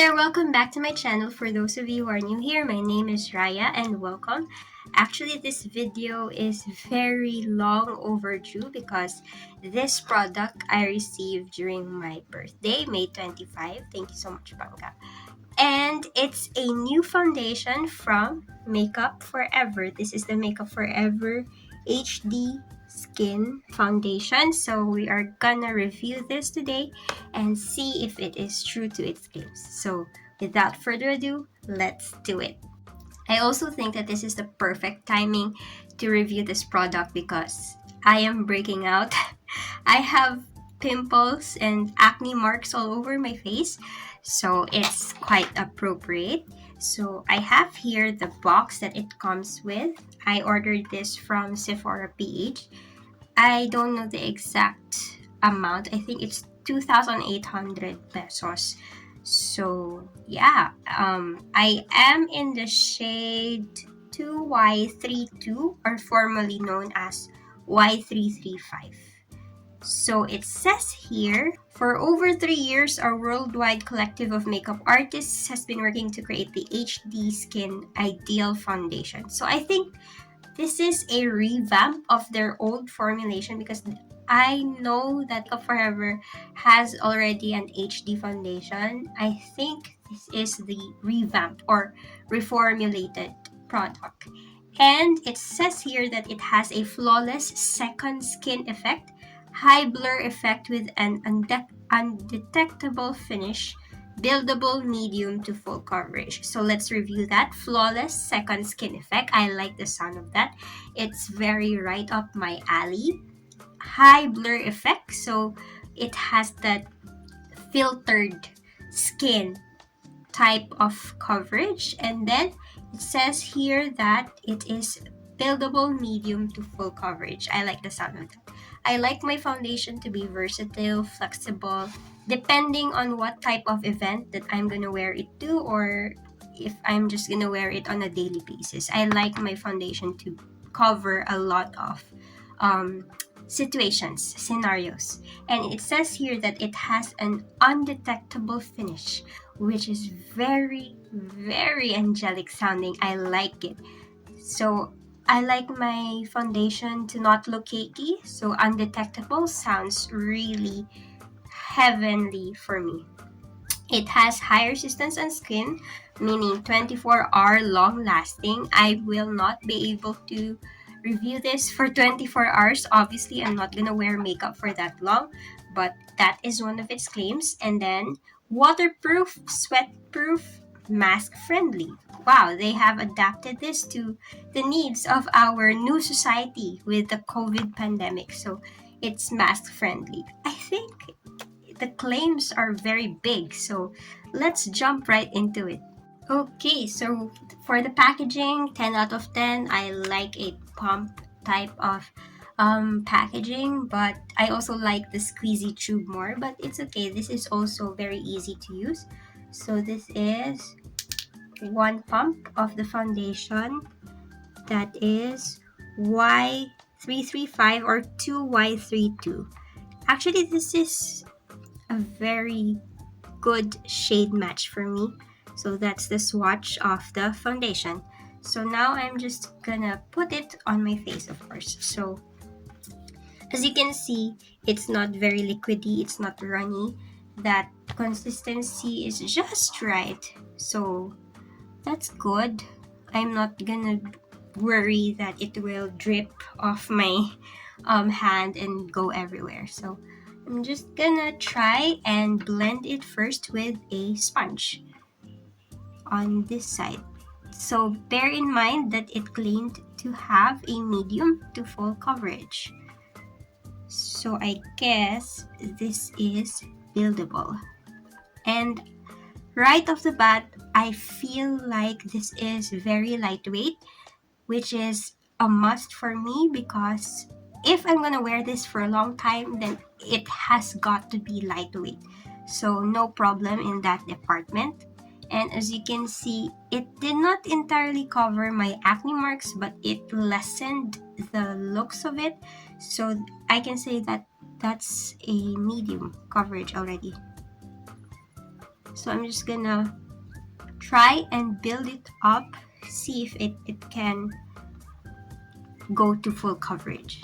there, welcome back to my channel. For those of you who are new here, my name is Raya and welcome. Actually, this video is very long overdue because this product I received during my birthday, May 25. Thank you so much, Bangka. And it's a new foundation from Makeup Forever. This is the Makeup Forever HD Skin Foundation. So we are gonna review this today and see if it is true to its claims. So without further ado, let's do it. I also think that this is the perfect timing to review this product because I am breaking out. I have pimples and acne marks all over my face, so it's quite appropriate. So I have here the box that it comes with. I ordered this from Sephora PH. I don't know the exact amount. I think it's 2,800 pesos. So yeah, I am in the shade 2Y32, or formerly known as Y335. So it says here, for over 3 years, our worldwide collective of makeup artists has been working to create the HD Skin Ideal Foundation. So I think this is a revamp of their old formulation because I know that Makeup Forever has already an HD foundation. I think this is the revamp or reformulated product. And it says here that it has a flawless second skin effect, high blur effect with an undetectable finish, buildable medium to full coverage. So let's review that. Flawless second skin effect. I like the sound of that. It's very right up my alley. High blur effect. So it has that filtered skin type of coverage. And then it says here that it is buildable medium to full coverage. I like the sound of that. I like my foundation to be versatile, flexible, depending on what type of event that I'm gonna wear it to, or if I'm just gonna wear it on a daily basis. I like my foundation to cover a lot of um, situations, scenarios. And it says here that it has an undetectable finish, which is very, very angelic sounding. I like it. So I like my foundation to not look cakey, so undetectable sounds really heavenly for me. It has high resistance on skin, meaning 24-hour long lasting. I will not be able to review this for 24 hours. Obviously, I'm not gonna wear makeup for that long, but that is one of its claims. And then waterproof, sweat-proof, mask-friendly. Wow, they have adapted this to the needs of our new society with the COVID pandemic. So it's mask-friendly. I think the claims are very big, so let's jump right into it. Okay, so for the packaging, 10 out of 10. I like a pump type of packaging, but I also like the squeezy tube more, but it's okay. This is also very easy to use. So this is one pump of the foundation, that is Y335 or 2Y32. Actually, this is a very good shade match for me. So that's the swatch of the foundation. So now I'm just gonna put it on my face, of course. So as you can see, it's not very liquidy, it's not runny. That consistency is just right. So that's good. I'm not gonna worry that it will drip off my hand and go everywhere. So I'm just gonna try and blend it first with a sponge on this side. So bear in mind that it claimed to have a medium to full coverage. So I guess this is buildable. And right off the bat, I feel like this is very lightweight, which is a must for me because if I'm gonna wear this for a long time, then it has got to be lightweight. So no problem in that department. And as you can see, it did not entirely cover my acne marks, but it lessened the looks of it. So I can say that that's a medium coverage already. So I'm just gonna try and build it up, see if it can go to full coverage.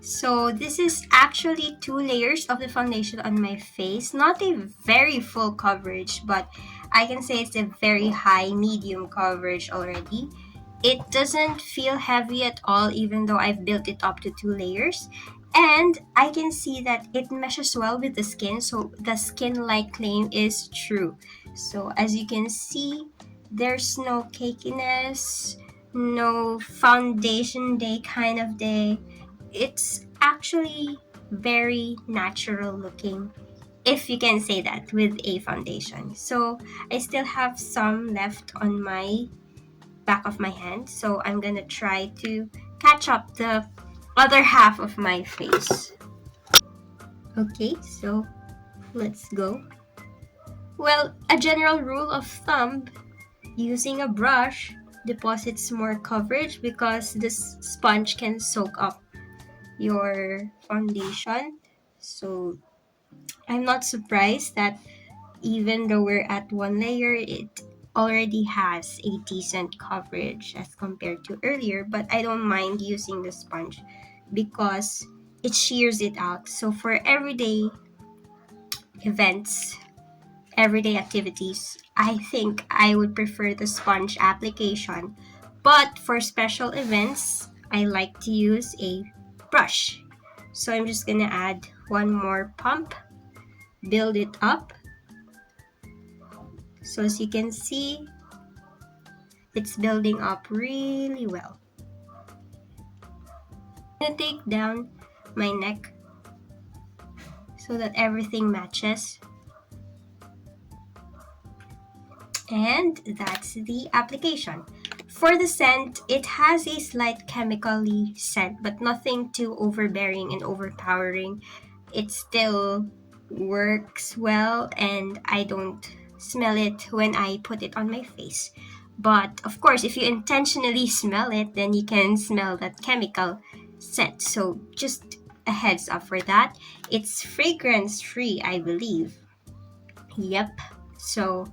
So this is actually 2 layers of the foundation on my face. Not a very full coverage, but I can say it's a very high medium coverage already. It doesn't feel heavy at all, even though I've built it up to 2 layers. And I can see that it meshes well with the skin, so the skin-like claim is true. So as you can see, there's no cakiness, no foundation day kind of day. It's actually very natural looking, if you can say that, with a foundation. So I still have some left on my back of my hand, so I'm gonna try to catch up the other half of my face. Okay, so let's go. Well, a general rule of thumb, using a brush deposits more coverage because this sponge can soak up your foundation. So I'm not surprised that even though we're at 1 layer, it already has a decent coverage as compared to earlier, but I don't mind using the sponge because it shears it out. So for everyday events, everyday activities, I think I would prefer the sponge application. But for special events, I like to use a brush. So I'm just gonna add one more pump, build it up. So as you can see, it's building up really well. I'm gonna take down my neck so that everything matches. And that's the application. For the scent, it has a slight chemically scent, but nothing too overbearing and overpowering. It still works well, and I don't smell it when I put it on my face. But of course, if you intentionally smell it, then you can smell that chemical scent. So just a heads up for that. It's fragrance free, I believe. Yep. So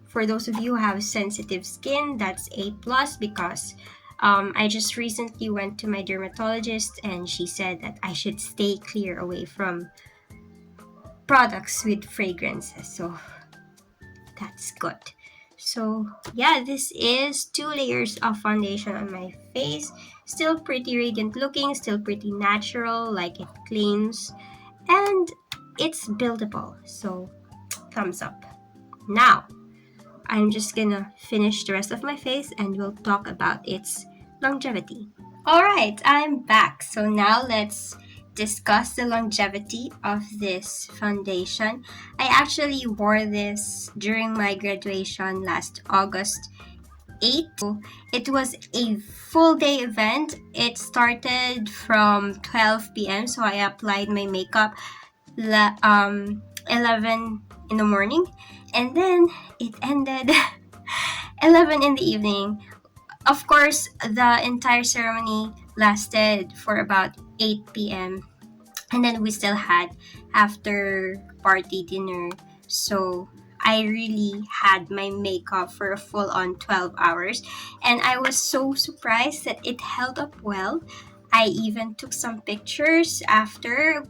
for those of you who have sensitive skin, that's a plus because I just recently went to my dermatologist and she said that I should stay clear away from products with fragrances. So that's good. So yeah, this is 2 layers of foundation on my face. Still pretty radiant looking, still pretty natural like it claims, and it's buildable. So thumbs up. Now I'm just gonna finish the rest of my face and we'll talk about its longevity. Alright, I'm back. So now let's discuss the longevity of this foundation. I actually wore this during my graduation last August 8th. It was a full day event. It started from 12 p.m. So I applied my makeup 11 in the morning, and then it ended 11 in the evening. Of course, the entire ceremony lasted for about 8 p.m. and then we still had after party dinner. So I really had my makeup for a full on 12 hours, and I was so surprised that it held up well. I even took some pictures after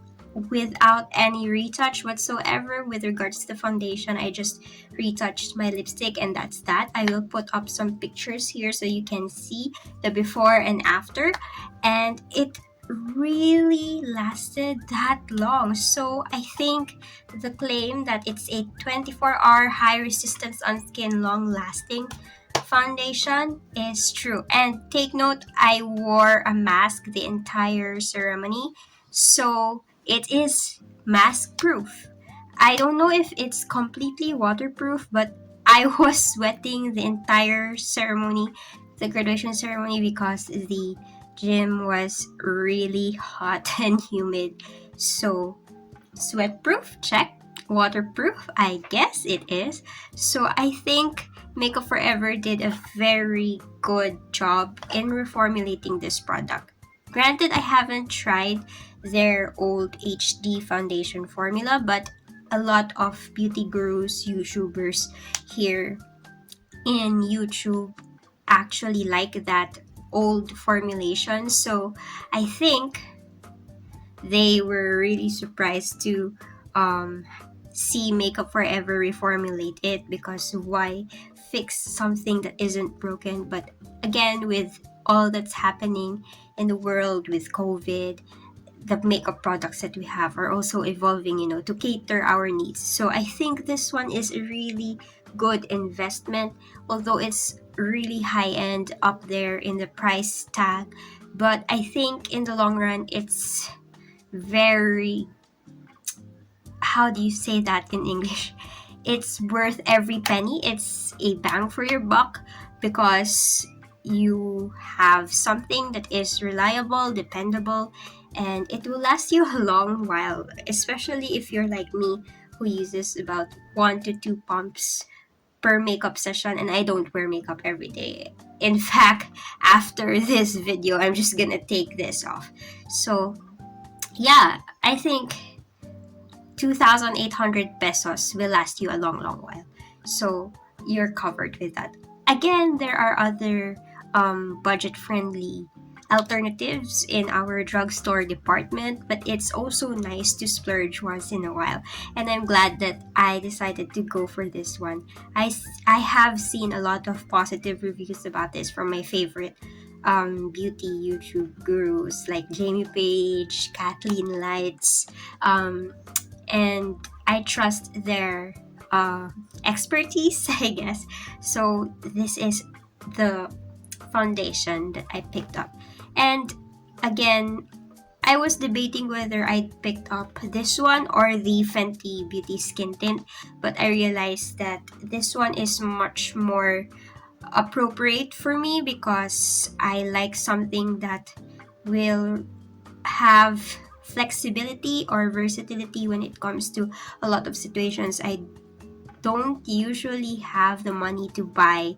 without any retouch whatsoever with regards to the foundation. I just retouched my lipstick and that's that. I will put up some pictures here so you can see the before and after, and it really lasted that long. So I think the claim that it's a 24-hour high resistance on skin long lasting foundation is true. And take note, I wore a mask the entire ceremony, so it is mask proof. I don't know if it's completely waterproof, but I was sweating the entire ceremony, the graduation ceremony, because the gym was really hot and humid. So sweat proof, check. Waterproof, I guess it is. So I think Makeup Forever did a very good job in reformulating this product. Granted, I haven't tried their old HD foundation formula, but a lot of beauty gurus, YouTubers here in YouTube actually like that old formulation. So I think they were really surprised to um, see Makeup Forever reformulate it, because why fix something that isn't broken? But again, with all that's happening in the world with COVID, the makeup products that we have are also evolving, to cater our needs. So I think this one is a really good investment, although it's really high end up there in the price tag. But I think in the long run, it's very, how do you say that in English? It's worth every penny. It's a bang for your buck, because you have something that is reliable, dependable, and it will last you a long while, especially if you're like me, who uses about 1 to 2 pumps per makeup session, and I don't wear makeup every day. In fact, after this video, I'm just gonna take this off. So yeah, I think 2,800 pesos will last you a long, long while. So you're covered with that. Again, there are other budget friendly alternatives in our drugstore department, but it's also nice to splurge once in a while. And I'm glad that I decided to go for this one. I have seen a lot of positive reviews about this from my favorite beauty YouTube gurus like Jamie Page, Kathleen Lights, and I trust their expertise, I guess. So this is the foundation that I picked up. And again, I was debating whether I picked up this one or the Fenty Beauty Skin Tint, but I realized that this one is much more appropriate for me, because I like something that will have flexibility or versatility when it comes to a lot of situations. I don't usually have the money to buy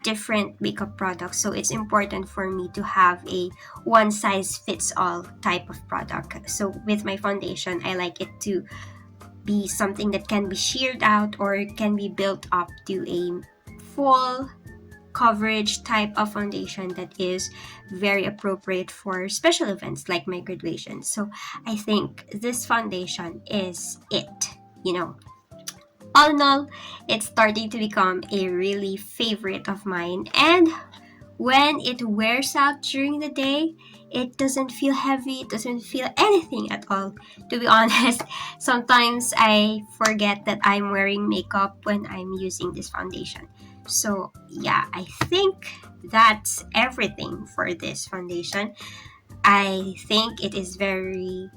different makeup products, so it's important for me to have a one size fits all type of product. So with my foundation, I like it to be something that can be sheared out or can be built up to a full coverage type of foundation that is very appropriate for special events like my graduation. So I think this foundation is it, you know. All in all, it's starting to become a really favorite of mine, and when it wears out during the day, it doesn't feel heavy, it doesn't feel anything at all. To be honest, sometimes I forget that I'm wearing makeup when I'm using this foundation. So, yeah, I think that's everything for this foundation. I think it is very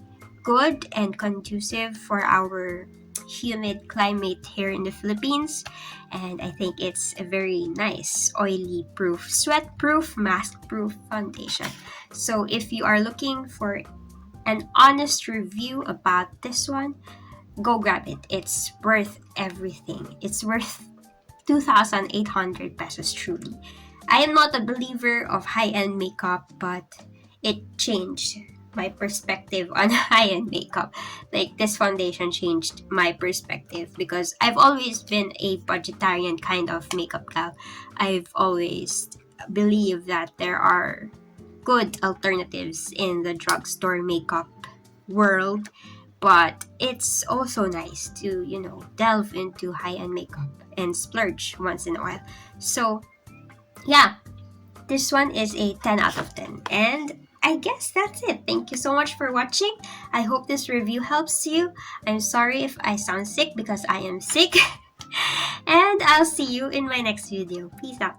good and conducive for our humid climate here in the Philippines, and I think it's a very nice oily proof, sweat proof, mask proof foundation. So if you are looking for an honest review about this one, go grab it. It's worth everything. It's worth 2,800 pesos truly. I am not a believer of high-end makeup, but it changed my perspective on high-end makeup. Like, this foundation changed my perspective, because I've always been a budgetarian kind of makeup gal. I've always believed that there are good alternatives in the drugstore makeup world, but it's also nice to, delve into high-end makeup and splurge once in a while. So, yeah, this one is a 10 out of 10. And I guess that's it. Thank you so much for watching. I hope this review helps you. I'm sorry if I sound sick, because I am sick. And I'll see you in my next video. Peace out.